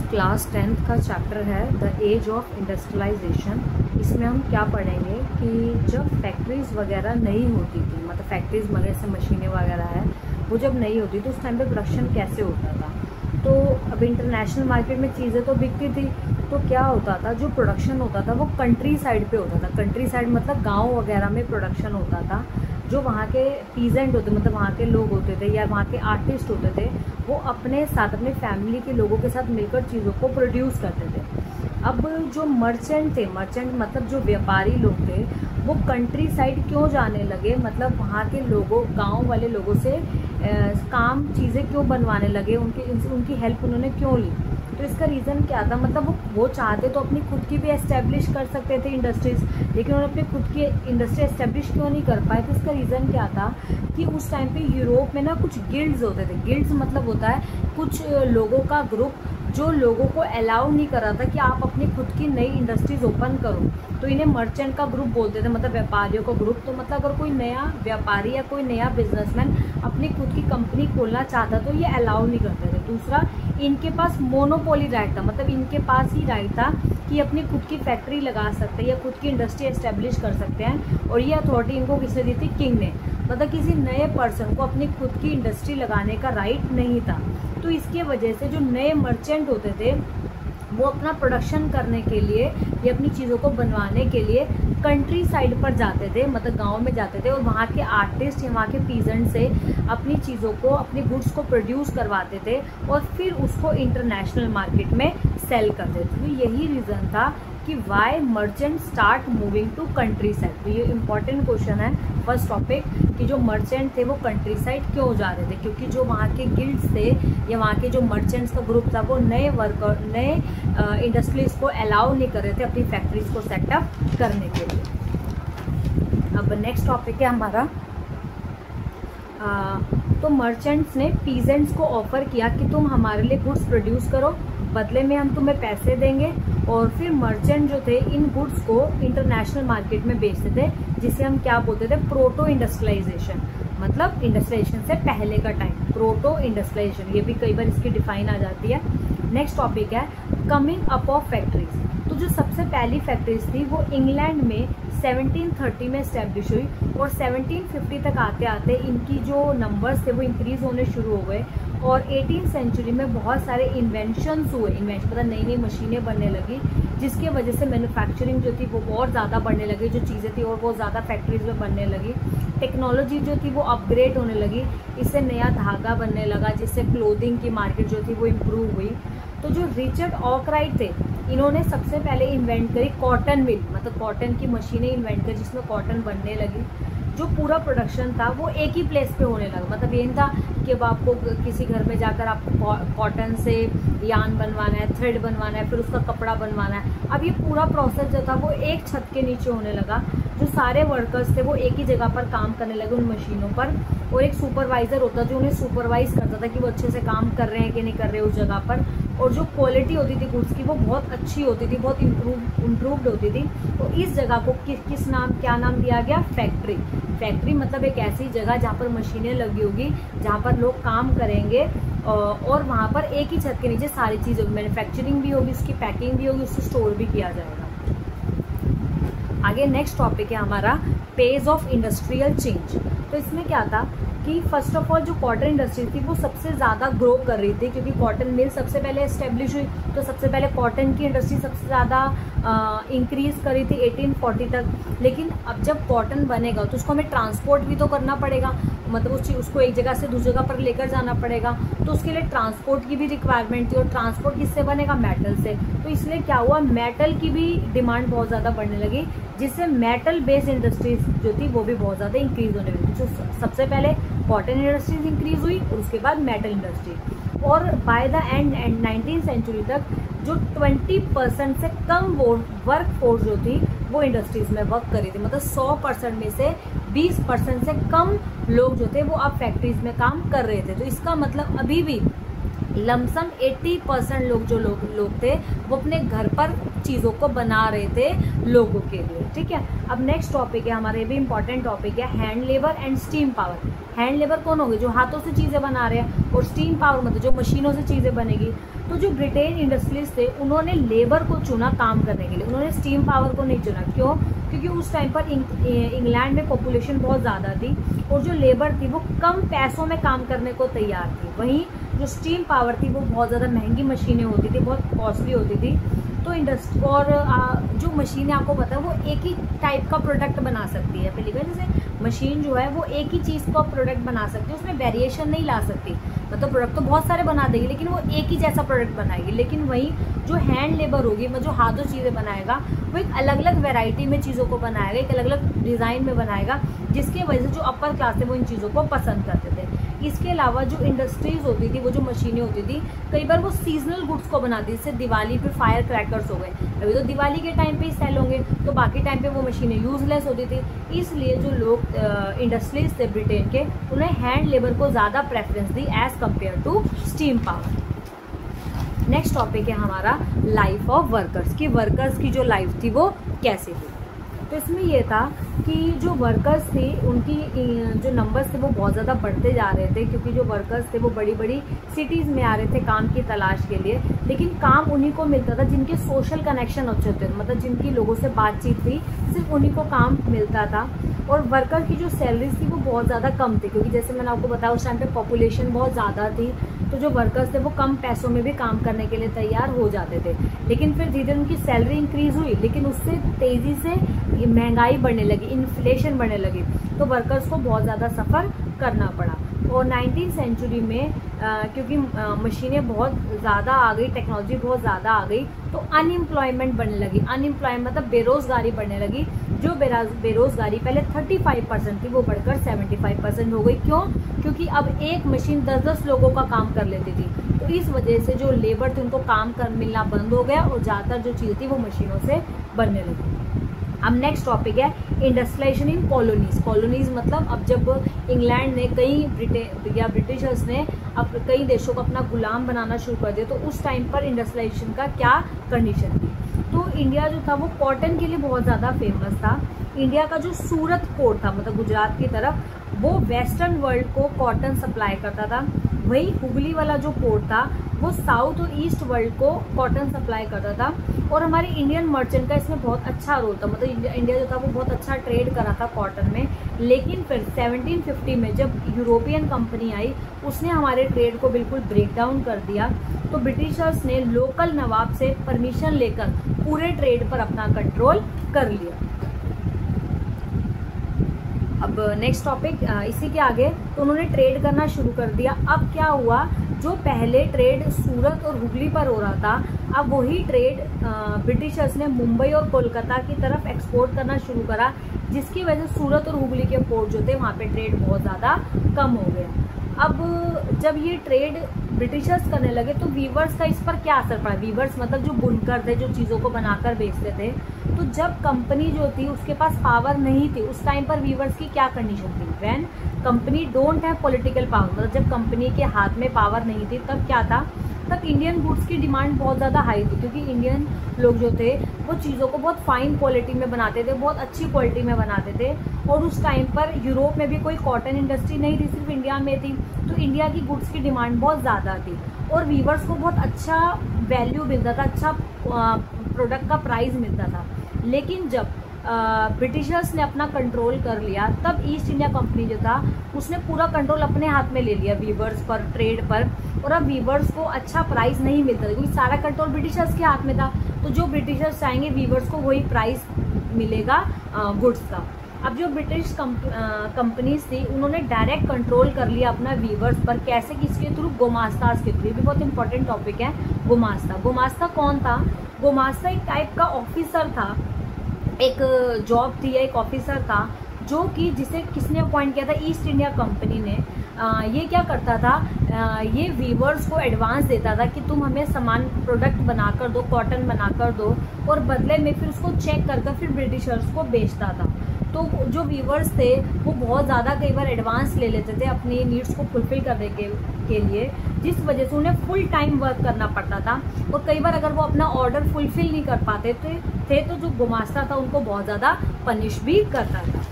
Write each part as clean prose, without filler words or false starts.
Class 10th का chapter है the age of industrialisation. इसमें हम क्या पढ़ेंगे कि जब फैक्ट्रीज़ वगैरह नहीं होती थी, मतलब फैक्ट्रीज़ वगैरह से मशीनें वगैरह है वो जब नहीं होती तो उस टाइम पे प्रोडक्शन कैसे होता था। तो अब इंटरनेशनल मार्केट में चीज़ें तो बिकती थी, तो क्या होता था, जो प्रोडक्शन होता था वो कंट्री साइड पे होता था। कंट्री साइड मतलब गांव वगैरह में प्रोडक्शन होता था। जो वहाँ के पीजेंट होते, मतलब वहाँ के लोग होते थे या वहाँ के आर्टिस्ट होते थे, वो अपने साथ अपने फैमिली के लोगों के साथ मिलकर चीज़ों को प्रोड्यूस करते थे। अब जो मर्चेंट थे, मर्चेंट मतलब जो व्यापारी लोग थे, वो कंट्री साइड क्यों जाने लगे, मतलब वहाँ के लोगों, गांव वाले लोगों से काम चीज़ें क्यों बनवाने लगे, उनकी हेल्प उन्होंने क्यों ली। तो इसका रीज़न क्या था, मतलब वो चाहते तो अपनी खुद की भी एस्टेब्लिश कर सकते थे इंडस्ट्रीज़, लेकिन उन्होंने अपनी खुद की इंडस्ट्री एस्टेब्लिश क्यों नहीं कर पाए। तो इसका रीज़न क्या था कि उस टाइम पे यूरोप में ना कुछ गिल्ड्स होते थे। गिल्ड्स मतलब होता है कुछ लोगों का ग्रुप जो लोगों को अलाउ नहीं कर रहा था कि आप अपनी खुद की नई इंडस्ट्रीज ओपन करो। तो इन्हें मर्चेंट का ग्रुप बोलते थे, मतलब व्यापारियों का ग्रुप। तो मतलब अगर कोई नया व्यापारी या कोई नया बिजनेसमैन अपनी खुद की कंपनी खोलना चाहता तो ये अलाउ नहीं करते थे। दूसरा, इनके पास मोनोपोली राइट था, मतलब इनके पास ही राइट था कि अपनी खुद की फैक्ट्री लगा सकते हैं या खुद की इंडस्ट्री एस्टेब्लिश कर सकते हैं। और ये अथॉरिटी इनको किसने दी थी, किंग ने। मतलब किसी नए पर्सन को अपनी खुद की इंडस्ट्री लगाने का राइट नहीं था। तो इसके वजह से जो नए मर्चेंट होते थे वो अपना प्रोडक्शन करने के लिए या अपनी चीज़ों को बनवाने के लिए कंट्री साइड पर जाते थे, मतलब गांव में जाते थे और वहाँ के आर्टिस्ट या वहाँ के पीजेंट से अपनी चीज़ों को, अपनी गुड्स को प्रोड्यूस करवाते थे और फिर उसको इंटरनेशनल मार्केट में सेल करते थे। तो यही रीज़न था कि why merchant start moving to countryside. तो ये इंपॉर्टेंट क्वेश्चन है फर्स्ट टॉपिक कि जो मर्चेंट थे वो कंट्री साइड क्यों जा रहे थे, क्योंकि जो वहाँ के गिल्ड्स थे या वहाँ के जो मर्चेंट्स का ग्रुप था वो नए वर्कर, नए इंडस्ट्रीज को अलाउ नहीं कर रहे थे अपनी फैक्ट्रीज को सेटअप करने के लिए। अब नेक्स्ट टॉपिक है हमारा तो मर्चेंट्स ने पीजेंट्स को ऑफर किया कि तुम हमारे लिए गुड्स प्रोड्यूस करो, बदले में हम तुम्हें पैसे देंगे। और फिर मर्चेंट जो थे इन गुड्स को इंटरनेशनल मार्केट में बेचते थे, जिसे हम क्या बोलते थे, प्रोटो इंडस्ट्रियलाइजेशन, मतलब इंडस्ट्रियलाइजेशन से पहले का टाइम, प्रोटो इंडस्ट्रियलाइजेशन। ये भी कई बार इसकी डिफाइन आ जाती है। नेक्स्ट टॉपिक है कमिंग अप ऑफ फैक्ट्रीज। तो जो सबसे पहली फैक्ट्रीज थी वो इंग्लैंड में 1730 में इस्टेब्लिश हुई और 1750 तक आते आते इनकी जो नंबर्स थे वो इंक्रीज होने शुरू हो गए और 18th सेंचुरी में बहुत सारे इन्वेंशंस हुए। इन्वेंशन मतलब नई नई मशीनें बनने लगी, जिसके वजह से मैन्युफैक्चरिंग जो थी वो बहुत ज़्यादा बढ़ने लगी, जो चीज़ें थी और वो ज़्यादा फैक्ट्रीज में बनने लगी। टेक्नोलॉजी जो थी वो अपग्रेड होने लगी, इससे नया धागा बनने लगा, जिससे क्लोथिंग की मार्केट जो थी वो इम्प्रूव हुई। तो जो रिचर्ड आर्कराइट थे, इन्होंने सबसे पहले इन्वेंट करी कॉटन मिल, मतलब कॉटन की मशीनें इन्वेंट करी जिसमें कॉटन बनने लगी। जो पूरा प्रोडक्शन था वो एक ही प्लेस पे होने लगा, मतलब ये था कि अब आपको किसी घर में जाकर आपको कॉटन से यान बनवाना है, थ्रेड बनवाना है, फिर उसका कपड़ा बनवाना है। अब ये पूरा प्रोसेस जो था वो एक छत के नीचे होने लगा। जो सारे वर्कर्स थे वो एक ही जगह पर काम करने लगे उन मशीनों पर, और एक सुपरवाइजर होता जो उन्हें सुपरवाइज करता था कि वो अच्छे से काम कर रहे हैं कि नहीं कर रहे उस जगह पर। और जो क्वालिटी होती थी गुड्स की वो बहुत अच्छी होती थी, बहुत इम्प्रूव्ड होती थी। तो इस जगह को क्या नाम दिया गया, फैक्ट्री। फैक्ट्री मतलब एक ऐसी जगह जहाँ पर मशीनें लगी होगी, जहाँ पर लोग काम करेंगे और वहाँ पर एक ही छत के नीचे सारी चीज़ होगी, मैन्युफैक्चरिंग भी होगी, उसकी पैकिंग भी होगी, उसको स्टोर भी किया जाएगा। आगे नेक्स्ट टॉपिक है हमारा पेज ऑफ इंडस्ट्रियल चेंज। तो इसमें क्या था कि फर्स्ट ऑफ ऑल जो कॉटन इंडस्ट्री थी वो सबसे ज़्यादा ग्रो कर रही थी, क्योंकि कॉटन मिल सबसे पहले एस्टेब्लिश हुई। तो सबसे पहले कॉटन की इंडस्ट्री सबसे ज़्यादा इंक्रीज़ करी थी 1840 तक। लेकिन अब जब कॉटन बनेगा तो उसको हमें ट्रांसपोर्ट भी तो करना पड़ेगा, मतलब उसको एक जगह से दूसरी जगह पर लेकर जाना पड़ेगा। तो उसके लिए ट्रांसपोर्ट की भी रिक्वायरमेंट थी, और ट्रांसपोर्ट किससे बनेगा, मेटल से। तो इसलिए क्या हुआ, मेटल की भी डिमांड बहुत ज़्यादा बढ़ने लगी, जिससे मेटल बेस्ड इंडस्ट्रीज जो थी वो भी बहुत ज़्यादा इंक्रीज होने लगी। तो सबसे पहले कॉटन इंडस्ट्रीज इंक्रीज हुई और उसके बाद मेटल इंडस्ट्री। और by the end 19th century तक जो 20% से कम वर्क फोर्स जो थी वो इंडस्ट्रीज में वर्क करी थी, मतलब 100% में से 20% से कम लोग जो थे वो अब फैक्ट्रीज में काम कर रहे थे। तो इसका मतलब अभी भी लमसम 80% लोग थे वो अपने घर पर चीज़ों को बना रहे थे लोगों के लिए। ठीक है, अब नेक्स्ट टॉपिक है हमारा, ये भी इंपॉर्टेंट टॉपिक है, hand labour and steam power. Hand labour कौन होगी, जो हाथों से चीज़ें बना रहे हैं, और स्टीम पावर मतलब जो मशीनों से चीज़ें बनेगी। तो जो ब्रिटेन इंडस्ट्रीज थे उन्होंने लेबर को चुना काम करने के लिए, उन्होंने स्टीम पावर को नहीं चुना। क्यों? क्योंकि उस टाइम पर इंग्लैंड में पॉपुलेशन बहुत ज़्यादा थी और जो लेबर थी वो कम पैसों में काम करने को तैयार थी। वहीं जो स्टीम पावर थी वो बहुत ज़्यादा महंगी मशीनें होती थी, बहुत कॉस्टली होती थी। तो इंडस्ट्री और जो मशीनें आपको पता है वो एक ही टाइप का प्रोडक्ट बना सकती है। पहले जैसे मशीन जो है वो एक ही चीज़ का प्रोडक्ट बना सकती है, उसमें वेरिएशन नहीं ला सकती। मतलब प्रोडक्ट तो बहुत सारे बना देगी लेकिन वो एक ही जैसा प्रोडक्ट बनाएगी। लेकिन वहीं जो हैंड लेबर होगी, मतलब जो हाथों चीज़ें बनाएगा, वो एक अलग अलग वैरायटी में चीज़ों को बनाएगा, एक अलग अलग डिज़ाइन में बनाएगा, जिसकी वजह से जो अपर क्लास है वो इन चीज़ों को पसंद करते थे। इसके अलावा जो इंडस्ट्रीज होती थी, वो जो मशीनें होती थी, कई बार वो सीजनल गुड्स को बनाती थी। जैसे दिवाली पे फायर क्रैकर्स हो गए, अभी तो दिवाली के टाइम पे ही सेल होंगे, तो बाकी टाइम पे वो मशीनें यूजलेस होती थी। इसलिए जो लोग इंडस्ट्रीज थे ब्रिटेन के, उन्हें हैंड लेबर को ज़्यादा प्रेफरेंस दी as compare to steam power. Next topic है हमारा लाइफ ऑफ वर्कर्स, की वर्कर्स की जो लाइफ थी वो कैसे थी। तो इसमें ये था कि जो वर्कर्स थे उनकी जो नंबर्स थे वो बहुत ज़्यादा बढ़ते जा रहे थे, क्योंकि जो वर्कर्स थे वो बड़ी बड़ी सिटीज़ में आ रहे थे काम की तलाश के लिए। लेकिन काम उन्हीं को मिलता था जिनके सोशल कनेक्शन अच्छे होते थे, मतलब जिनकी लोगों से बातचीत थी, सिर्फ उन्हीं को काम मिलता था। और वर्कर की जो सैलरीज थी वो बहुत ज़्यादा कम थी, क्योंकि जैसे मैंने आपको बताया उस टाइम पे पॉपुलेशन बहुत ज़्यादा थी, तो जो वर्कर्स थे वो कम पैसों में भी काम करने के लिए तैयार हो जाते थे। लेकिन फिर धीरे धीरे उनकी सैलरी इंक्रीज़ हुई, लेकिन उससे तेज़ी से महंगाई बढ़ने लगी, इन्फ्लेशन बढ़ने लगी, तो वर्कर्स को बहुत ज़्यादा सफ़र करना पड़ा। और 19वीं सेंचुरी में क्योंकि मशीनें बहुत ज़्यादा आ गई, टेक्नोलॉजी बहुत ज़्यादा आ गई, तो अनएम्प्लॉयमेंट बढ़ने लगी। अनएम्प्लॉयमेंट मतलब बेरोज़गारी बढ़ने लगी। जो बेरोज़गारी पहले 35% थी वो बढ़कर 75% हो गई। क्यों? क्योंकि अब एक मशीन 10-10 लोगों का काम कर लेती थी, तो इस वजह से जो लेबर थी उनको काम कर मिलना बंद हो गया और ज़्यादातर जो चीज़ थी वो मशीनों से बनने लगी। अब नेक्स्ट टॉपिक है इंडस्ट्रियलाइजेशन इन कॉलोनीज। कॉलोनीज मतलब अब जब इंग्लैंड ने ब्रिटिशर्स ने अब कई देशों को अपना गुलाम बनाना शुरू कर दिया, तो उस टाइम पर इंडस्ट्रियलाइजेशन का क्या कंडीशन थी। तो इंडिया जो था वो कॉटन के लिए बहुत ज़्यादा फेमस था। इंडिया का जो सूरत पोर्ट था, मतलब गुजरात की तरफ, वो वेस्टर्न वर्ल्ड को कॉटन सप्लाई करता था। वहीं हुगली वाला जो पोर्ट था वो साउथ और ईस्ट वर्ल्ड को कॉटन सप्लाई करता था। और हमारे इंडियन मर्चेंट का इसमें बहुत अच्छा रोल था, मतलब इंडिया जो था वो बहुत अच्छा ट्रेड करा था कॉटन में। लेकिन फिर 1750 में जब यूरोपियन कंपनी आई, उसने हमारे ट्रेड को बिल्कुल ब्रेक डाउन कर दिया। तो ब्रिटिशर्स ने लोकल नवाब से परमिशन लेकर पूरे ट्रेड पर अपना कंट्रोल कर लिया। अब नेक्स्ट टॉपिक इसी के आगे, तो उन्होंने ट्रेड करना शुरू कर दिया। अब क्या हुआ, जो पहले ट्रेड सूरत और हुगली पर हो रहा था, अब वही ट्रेड ब्रिटिशर्स ने मुंबई और कोलकाता की तरफ एक्सपोर्ट करना शुरू करा, जिसकी वजह से सूरत और हुगली के पोर्ट जो थे वहाँ पे ट्रेड बहुत ज़्यादा कम हो गया। अब जब ये ट्रेड ब्रिटिशर्स करने लगे तो वीवर्स का इस पर क्या असर पड़ा। वीवर्स मतलब जो बुनकर थे, जो चीज़ों को बनाकर बेचते थे। तो जब कंपनी जो थी उसके पास पावर नहीं थी, उस टाइम पर वीवर्स की क्या कंडीशन थी, when company don't have political power, मतलब जब कंपनी के हाथ में पावर नहीं थी, तब क्या था, तब इंडियन गुड्स की डिमांड बहुत ज़्यादा हाई थी, क्योंकि इंडियन लोग जो थे वो चीज़ों को बहुत फाइन क्वालिटी में बनाते थे, बहुत अच्छी क्वालिटी में बनाते थे। और उस टाइम पर यूरोप में भी कोई कॉटन इंडस्ट्री नहीं थी, सिर्फ इंडिया में थी, तो इंडिया की गुड्स की डिमांड बहुत ज़्यादा थी और वीवर्स को बहुत अच्छा वैल्यू मिलता था, अच्छा प्रोडक्ट का प्राइस मिलता था। लेकिन जब ब्रिटिशर्स ने अपना कंट्रोल कर लिया, तब ईस्ट इंडिया कंपनी जो था उसने पूरा कंट्रोल अपने हाथ में ले लिया वीवर्स पर, ट्रेड पर। और अब वीवर्स को अच्छा प्राइस नहीं मिलता था, क्योंकि सारा कंट्रोल ब्रिटिशर्स के हाथ में था। तो जो ब्रिटिशर्स चाहेंगे वीवर्स को वही प्राइस मिलेगा गुड्स का। अब जो ब्रिटिश कंपनीज थी उन्होंने डायरेक्ट कंट्रोल कर लिया अपना वीवर्स पर। कैसे? किसके थ्रू? गुमास्तास के थ्रू। ये भी बहुत इंपॉर्टेंट टॉपिक है। गुमास्ता, गुमास्ता कौन था? गुमास्ता एक टाइप का ऑफिसर था, एक जॉब थी, एक ऑफिसर था, जो कि जिसे किसने अपॉइंट किया था? ईस्ट इंडिया कंपनी ने। ये क्या करता था, ये वीवर्स को एडवांस देता था कि तुम हमें सामान प्रोडक्ट बनाकर दो, कॉटन बनाकर दो, और बदले में फिर उसको चेक कर फिर ब्रिटिशर्स को बेचता था। तो जो वीवर्स थे वो बहुत ज़्यादा कई बार एडवांस ले लेते थे अपनी नीड्स को फुलफिल करने के लिए, जिस वजह से उन्हें फुल टाइम वर्क करना पड़ता था। और कई बार अगर वो अपना ऑर्डर फुलफिल नहीं कर पाते थे तो जो गुमास्ता था उनको बहुत ज़्यादा पनिश भी करता था।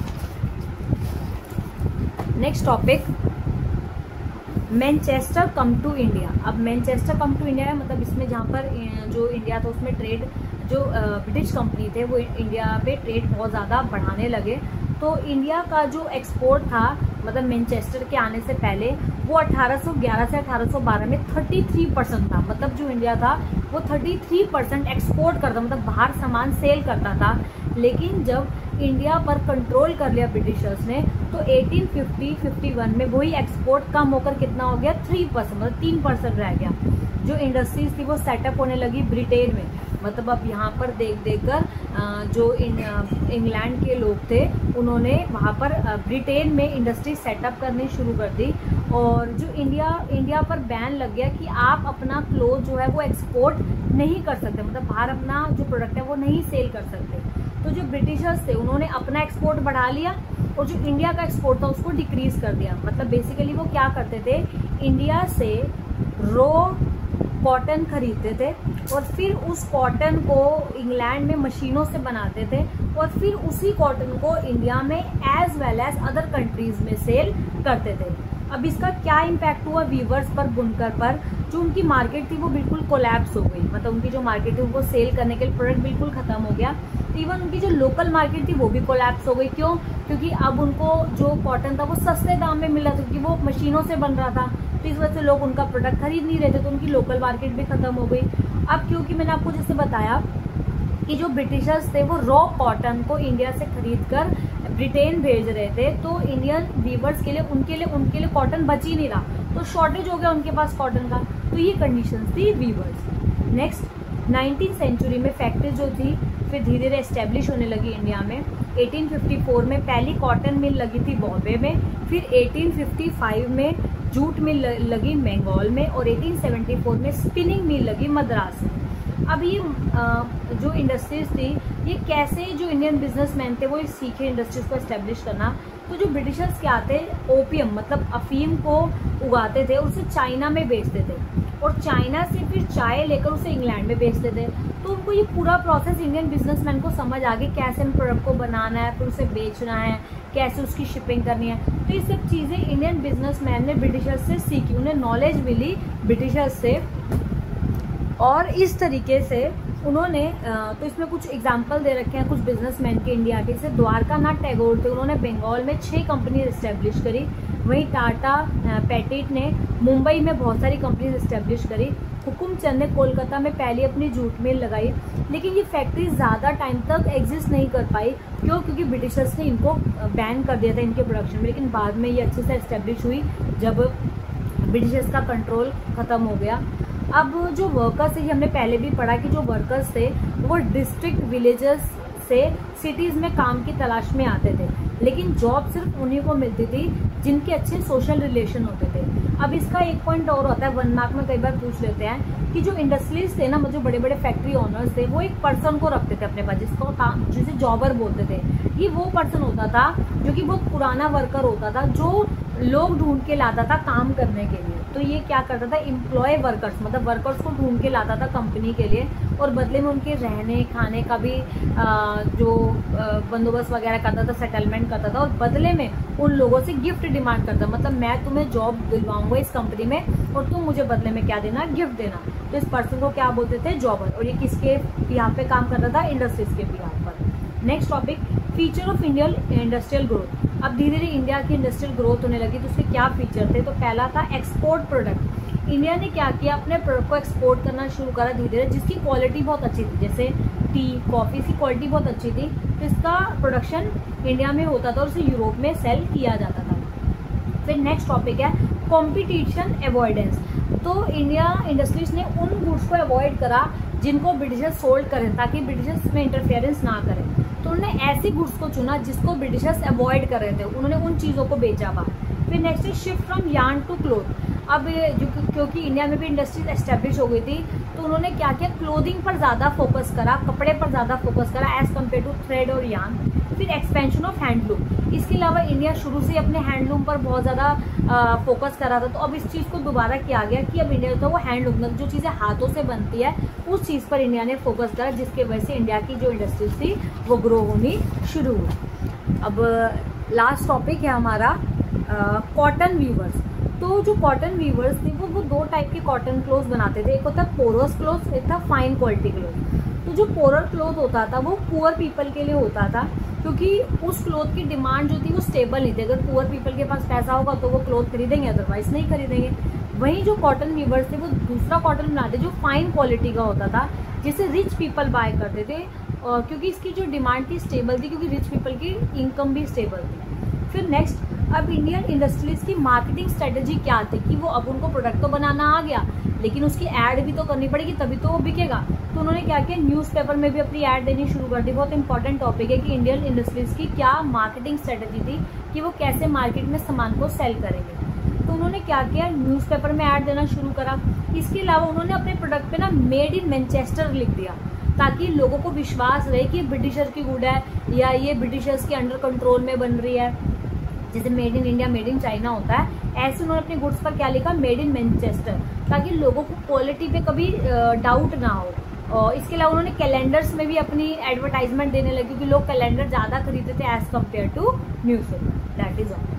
Next topic, Manchester come to India. अब मैनचेस्टर कम टू इंडिया है मतलब इसमें जहाँ पर जो इंडिया था उसमें ट्रेड, जो ब्रिटिश कंपनी थे वो इंडिया पे ट्रेड बहुत ज़्यादा बढ़ाने लगे। तो इंडिया का जो एक्सपोर्ट था मतलब मैनचेस्टर के आने से पहले वो 1811 से 1812 में 33% था। मतलब जो इंडिया था वो 33% एक्सपोर्ट करता, मतलब बाहर सामान सेल करता था। लेकिन जब इंडिया पर कंट्रोल कर लिया ब्रिटिशर्स ने तो 1850-51 में वही एक्सपोर्ट कम होकर कितना हो गया, 3%, मतलब 3% रह गया। जो इंडस्ट्रीज थी वो सेटअप होने लगी ब्रिटेन में। मतलब अब यहाँ पर देख कर जो इंग्लैंड के लोग थे उन्होंने वहाँ पर ब्रिटेन में इंडस्ट्री सेटअप करनी शुरू कर दी। और जो इंडिया पर बैन लग गया कि आप अपना क्लोथ जो है वो एक्सपोर्ट नहीं कर सकते, मतलब बाहर अपना जो प्रोडक्ट है वो नहीं सेल कर सकते। तो जो ब्रिटिशर्स थे उन्होंने अपना एक्सपोर्ट बढ़ा लिया और जो इंडिया का एक्सपोर्ट था उसको डिक्रीज कर दिया। मतलब बेसिकली वो क्या करते थे, इंडिया से रॉ कॉटन खरीदते थे और फिर उस कॉटन को इंग्लैंड में मशीनों से बनाते थे और फिर उसी कॉटन को इंडिया में as well as other countries में सेल करते थे। अब इसका क्या इम्पैक्ट हुआ वीवर्स पर, बुनकर पर, जो उनकी मार्केट थी वो बिल्कुल कोलैप्स हो गई। मतलब उनकी जो मार्केट थी उनको सेल करने के लिए प्रोडक्ट बिल्कुल खत्म हो गया। इवन उनकी जो लोकल मार्केट थी वो भी कोलैप्स हो गई। क्यों? क्योंकि अब उनको जो कॉटन था वो सस्ते दाम में मिल रहा था क्योंकि वो मशीनों से बन रहा था। तो इस वजह से लोग उनका प्रोडक्ट खरीद नहीं रहे थे, तो उनकी लोकल मार्केट भी खत्म हो गई। अब क्योंकि मैंने आपको जैसे बताया कि जो ब्रिटिशर्स थे वो रॉ कॉटन को इंडिया से खरीद कर ब्रिटेन भेज रहे थे, तो इंडियन वीवर्स के लिए उनके लिए कॉटन बच ही नहीं रहा, तो शॉर्टेज हो गया उनके पास कॉटन का। तो ये कंडीशंस थी वीवर्स। नेक्स्ट, 19th सेंचुरी में फैक्ट्री जो थी फिर धीरे धीरे एस्टेब्लिश होने लगी इंडिया में। 1854 में पहली कॉटन मिल लगी थी बॉम्बे में, फिर 1855 में जूट मिल लगी बंगाल में और 1874 में स्पिनिंग मिल लगी मद्रास में। अब ये जो इंडस्ट्रीज थी ये कैसे जो इंडियन बिजनेसमैन थे वो सीखे इंडस्ट्रीज को एस्टेब्लिश करना। तो जो ब्रिटिशर्स क्या थे, ओपियम मतलब अफीम को उगाते थे, उसे चाइना में बेचते थे और चाइना से फिर चाय लेकर उसे इंग्लैंड में बेचते थे। तो उनको ये पूरा प्रोसेस इंडियन बिजनेसमैन को समझ आ गई, कैसे इन प्रोडक्ट को बनाना है, फिर उसे बेचना है, कैसे उसकी शिपिंग करनी है। तो ये सब चीज़ें इंडियन बिजनेसमैन ने ब्रिटिशर्स से सीखी, उन्हें नॉलेज मिली ब्रिटिशर्स से। और इस तरीके से उन्होंने तो इसमें कुछ एग्जाम्पल दे रखे हैं कुछ बिजनेसमैन के इंडिया के। जैसे द्वारकानाथ टैगोर थे, उन्होंने बंगाल में 6 कंपनी इस्टेब्लिश करी। वहीं टाटा पैटेट ने मुंबई में बहुत सारी कंपनीज इस्टेब्लिश करी। हुकुमचंद ने कोलकाता में पहले अपनी जूट मिल लगाई, लेकिन ये फैक्ट्री ज़्यादा टाइम तक एग्जिस्ट नहीं कर पाई। क्यों? क्योंकि ब्रिटिशर्स ने इनको बैन कर दिया था इनके प्रोडक्शन में। लेकिन बाद में ये अच्छे से इस्टेब्लिश हुई जब ब्रिटिशर्स का कंट्रोल ख़त्म हो गया। अब जो वर्कर्स है, हमने पहले भी पढ़ा कि जो वर्कर्स थे वो डिस्ट्रिक्ट विलेजेस से सिटीज़ में काम की तलाश में आते थे, लेकिन जॉब सिर्फ उन्हीं को मिलती थी जिनके अच्छे सोशल रिलेशन होते थे। अब इसका एक पॉइंट और होता है, 1 मार्क में कई बार पूछ लेते हैं कि जो इंडस्ट्रीज थे ना, जो बड़े बड़े फैक्ट्री ओनर्स थे वो एक पर्सन को रखते थे अपने पास जिसे जॉबर बोलते थे। ये वो पर्सन होता था जो कि बहुत पुराना वर्कर होता था, जो लोग ढूंढ के लाता था काम करने के लिए। तो ये क्या करता था, एम्प्लॉय वर्कर्स मतलब वर्कर्स को ढूंढ के लाता था कंपनी के लिए और बदले में उनके रहने खाने का भी जो बंदोबस्त वगैरह करता था, सेटलमेंट करता था और बदले में उन लोगों से गिफ्ट डिमांड करता। मतलब मैं तुम्हें जॉब दिलवाऊंगा इस कंपनी में और तुम मुझे बदले में क्या देना, गिफ्ट देना। तो इस पर्सन को क्या बोलते थे, जॉबर। और ये किसके यहाँ पे काम करता था, इंडस्ट्रीज के यहाँ पर। Next topic, feature of Indian industrial growth. अब धीरे धीरे इंडिया की इंडस्ट्रियल ग्रोथ होने लगी तो उसके क्या फीचर थे। तो पहला था एक्सपोर्ट प्रोडक्ट। इंडिया ने क्या किया, अपने प्रोडक्ट को एक्सपोर्ट करना शुरू करा धीरे धीरे, जिसकी क्वालिटी बहुत अच्छी थी। जैसे टी, कॉफ़ी, इसकी क्वालिटी बहुत अच्छी थी तो इसका प्रोडक्शन इंडिया में होता था और उसे यूरोप में सेल किया जाता था। फिर नेक्स्ट टॉपिक है कॉम्पिटिशन अवॉइडेंस। तो इंडिया इंडस्ट्रीज ने उन गुड्स को अवॉइड करा जिनको ब्रिटिशर्स सोल्ड करें ताकि ब्रिटिशर्स में इंटरफेरेंस ना करें। तो उन्होंने ऐसी गुड्स को चुना जिसको ब्रिटिशर्स अवॉइड कर रहे थे, उन्होंने उन चीज़ों को बेचा हुआ। फिर नेक्स्ट है shift from yarn to cloth. अब क्योंकि इंडिया में भी इंडस्ट्रीज एस्टेब्लिश हो गई थी तो उन्होंने क्या किया, क्लोथिंग पर ज़्यादा फोकस करा, कपड़े पर ज़्यादा फोकस करा एज कम्पेयर टू थ्रेड और यार्न। फिर एक्सपेंशन ऑफ हैंडलूम, इसके अलावा इंडिया शुरू से अपने हैंडलूम पर बहुत ज़्यादा फोकस कर रहा था, तो अब इस चीज़ को दोबारा किया गया कि अब इंडिया जो था वो हैंडलूम, जो चीज़ें हाथों से बनती है उस चीज़ पर इंडिया ने फोकस करा, जिसके वजह से इंडिया की जो इंडस्ट्रीज थी वो ग्रो होनी शुरू हुई। अब लास्ट टॉपिक है हमारा कॉटन वीवर्स। तो जो कॉटन वीवर्स थे वो दो टाइप के कॉटन क्लोथ बनाते थे, एक होता है पोरस क्लोथ, एक था फाइन क्वालिटी क्लोथ। तो जो पोरर क्लोथ होता था वो पुअर पीपल के लिए होता था, क्योंकि उस क्लोथ की डिमांड जो थी वो स्टेबल नहीं थी। अगर पुअर पीपल के पास पैसा होगा तो वो क्लोथ खरीदेंगे, अदरवाइज नहीं खरीदेंगे। वहीं जो कॉटन वीवर्स थे वो दूसरा कॉटन बनाते जो फाइन क्वालिटी का होता था, जिसे रिच पीपल बाय करते थे, क्योंकि इसकी जो डिमांड थी स्टेबल थी, क्योंकि रिच पीपल की इनकम भी स्टेबल थी। फिर नेक्स्ट, अब इंडियन इंडस्ट्रीज की मार्केटिंग स्ट्रेटेजी क्या थी कि वो अब उनको प्रोडक्ट तो बनाना आ गया, लेकिन उसकी ऐड भी तो करनी पड़ेगी तभी तो वो बिकेगा। तो उन्होंने क्या किया, न्यूज़पेपर में भी अपनी ऐड देनी शुरू कर दी। बहुत इंपॉर्टेंट टॉपिक है कि इंडियन इंडस्ट्रीज की क्या मार्केटिंग स्ट्रेटेजी थी कि वो कैसे मार्केट में सामान को सेल करेंगे। तो उन्होंने क्या किया, न्यूज़पेपर में ऐड देना शुरू करा। इसके अलावा उन्होंने अपने प्रोडक्ट पे ना मेड इन मैनचेस्टर लिख दिया, ताकि लोगों को विश्वास रहे कि ब्रिटिशर्स की गुड है या ये ब्रिटिशर्स के अंडर कंट्रोल में बन रही है। जैसे made in India, made in China होता है, ऐसे उन्होंने अपने गुड्स पर क्या लिखा, मेड इन मैनचेस्टर, ताकि लोगों को क्वालिटी पे कभी डाउट ना हो। और इसके अलावा उन्होंने कैलेंडर्स में भी अपनी एडवर्टाइजमेंट देने लगी, क्योंकि लोग कैलेंडर ज़्यादा खरीदते थे as compare to newspaper. That is all.